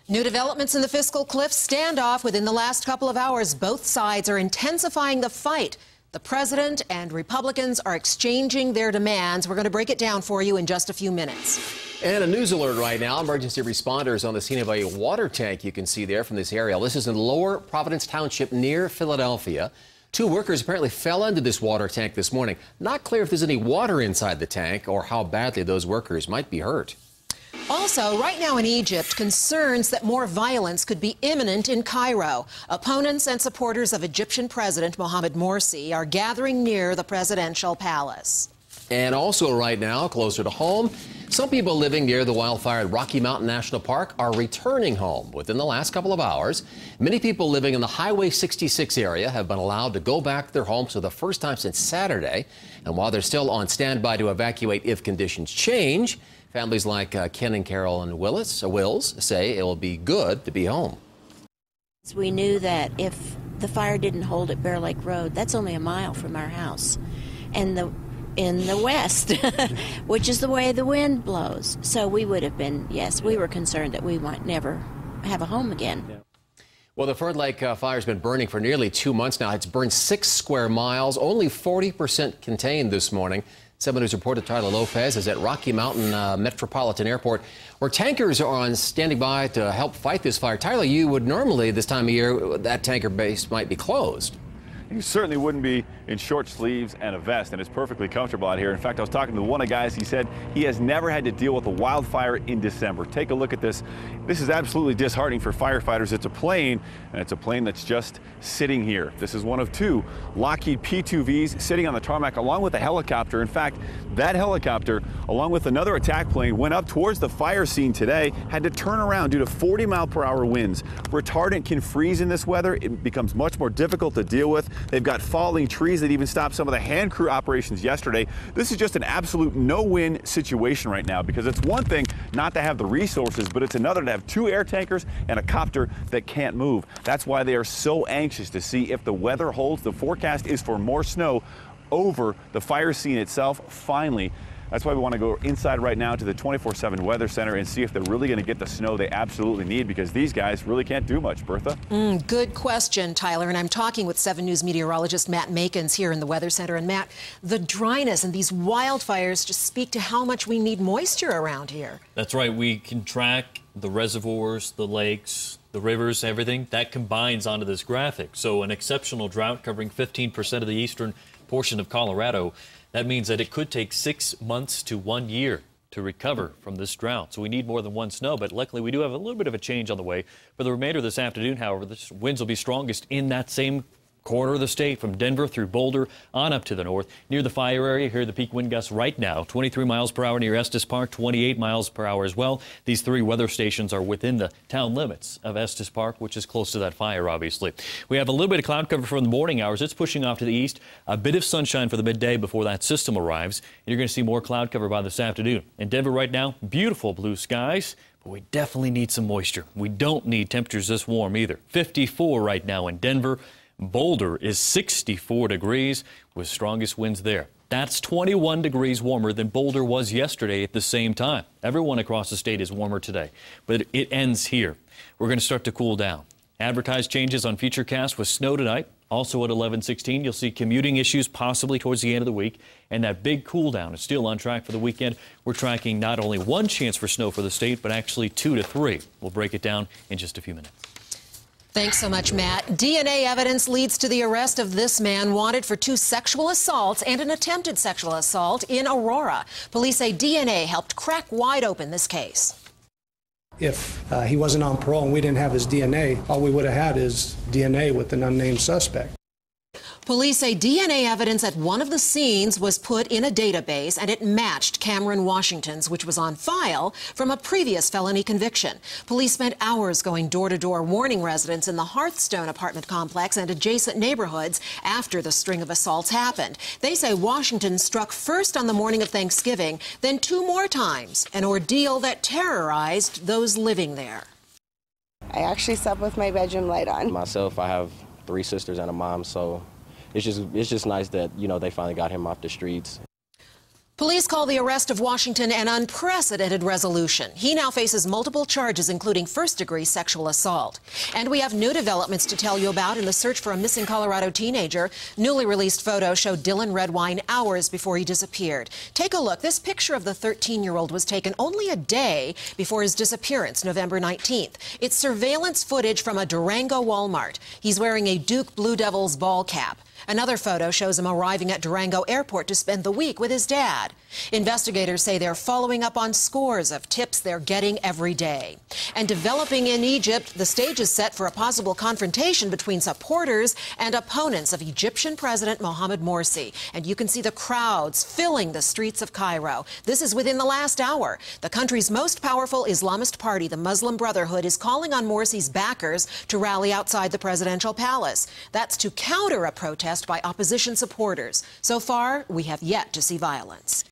New developments in the fiscal cliff standoff within the last couple of hours. Both sides are intensifying the fight. The president and Republicans are exchanging their demands. We're going to break it down for you in just a few minutes. And a news alert right now. Emergency responders on the scene of a water tank you can see there from this aerial. This is in Lower Providence Township near Philadelphia. Two workers apparently fell into this water tank this morning. Not clear if there's any water inside the tank or how badly those workers might be hurt. Also, right now in Egypt, concerns that more violence could be imminent in Cairo. Opponents and supporters of Egyptian President Mohamed Morsi are gathering near the presidential palace. And also right now, closer to home, some people living near the wildfire at Rocky Mountain National Park are returning home within the last couple of hours. Many people living in the Highway 66 area have been allowed to go back to their homes for the first time since Saturday. And while they're still on standby to evacuate if conditions change, families like Ken and Carol and Wills say it will be good to be home. We knew that if the fire didn't hold at Bear Lake Road, that's only a mile from our house, and in the west, which is the way the wind blows. So we would have been, yes, we were concerned that we might never have a home again. Yeah. Well, the Fern Lake fire's been burning for nearly 2 months now. It's burned 6 square miles, only 40% contained this morning. 7 News reporter Tyler Lopez is at Rocky Mountain Metropolitan Airport, where tankers are on standing by to help fight this fire. Tyler, you would normally, this time of year, that tanker base might be closed. You certainly wouldn't be in short sleeves and a vest, and it's perfectly comfortable out here. In fact, I was talking to one of the guys. He said he has never had to deal with a wildfire in December. Take a look at this. This is absolutely disheartening for firefighters. It's a plane, and it's a plane that's just sitting here. This is one of 2 Lockheed P-2Vs sitting on the tarmac along with a helicopter. In fact, that helicopter, along with another attack plane, went up towards the fire scene today, had to turn around due to 40-mile-per-hour winds. Retardant can freeze in this weather. It becomes much more difficult to deal with. They've got falling trees that even stopped some of the hand crew operations yesterday. This is just an absolute no-win situation right now, because it's one thing not to have the resources, but it's another to have 2 air tankers and a copter that can't move. That's why they are so anxious to see if the weather holds. The forecast is for more snow over the fire scene itself. Finally, that's why we want to go inside right now to the 24/7 Weather Center and see if they're really going to get the snow they absolutely need, because these guys really can't do much. Bertha? Good question, Tyler. And I'm talking with 7 News meteorologist Matt Makens here in the Weather Center. And Matt, the dryness and these wildfires just speak to how much we need moisture around here. That's right. We can track the reservoirs, the lakes, the rivers, everything. That combines onto this graphic. So an exceptional drought covering 15% of the eastern portion of Colorado. That means that it could take 6 months to 1 year to recover from this drought. So we need more than one snow, but luckily we do have a little bit of a change on the way. For the remainder of this afternoon, however, the winds will be strongest in that same corner of the state, from Denver through Boulder on up to the north. Near the fire area, here are the peak wind gusts right now. 23 miles per hour near Estes Park, 28 miles per hour as well. These 3 weather stations are within the town limits of Estes Park, which is close to that fire, obviously. We have a little bit of cloud cover from the morning hours. It's pushing off to the east. A bit of sunshine for the midday before that system arrives. And you're going to see more cloud cover by this afternoon. In Denver right now, beautiful blue skies. But we definitely need some moisture. We don't need temperatures this warm either. 54 right now in Denver. Boulder is 64 degrees with strongest winds there. That's 21 degrees warmer than Boulder was yesterday at the same time. Everyone across the state is warmer today, but it ends here. We're going to start to cool down. Advertised changes on Futurecast with snow tonight. Also at 11:16, you'll see commuting issues possibly towards the end of the week. And that big cool down is still on track for the weekend. We're tracking not only 1 chance for snow for the state, but actually 2 to 3. We'll break it down in just a few minutes. Thanks so much, Matt. DNA evidence leads to the arrest of this man wanted for 2 sexual assaults and an attempted sexual assault in Aurora. Police say DNA helped crack wide open this case. If he wasn't on parole and we didn't have his DNA, all we would have had is DNA with an unnamed suspect. Police say DNA evidence at one of the scenes was put in a database, and it matched Cameron Washington's, which was on file from a previous felony conviction. Police spent hours going door to door, warning residents in the Hearthstone apartment complex and adjacent neighborhoods after the string of assaults happened. They say Washington struck first on the morning of Thanksgiving, then 2 more times, an ordeal that terrorized those living there. I actually slept with my bedroom light on. Myself, I have 3 sisters and a mom, so it's just nice that, you know, they finally got him off the streets. Police call the arrest of Washington an unprecedented resolution. He now faces multiple charges, including first-degree sexual assault. And we have new developments to tell you about in the search for a missing Colorado teenager. Newly released photos show Dylan Redwine hours before he disappeared. Take a look. This picture of the 13-year-old was taken only a day before his disappearance, November 19th. It's surveillance footage from a Durango Walmart. He's wearing a Duke Blue Devils ball cap. Another photo shows him arriving at Durango Airport to spend the week with his dad. Investigators say they're following up on scores of tips they're getting every day. And developing in Egypt, the stage is set for a possible confrontation between supporters and opponents of Egyptian President Mohamed Morsi. And you can see the crowds filling the streets of Cairo. This is within the last hour. The country's most powerful Islamist party, the Muslim Brotherhood, is calling on Morsi's backers to rally outside the presidential palace. That's to counter a protest by opposition supporters. So far, we have yet to see violence.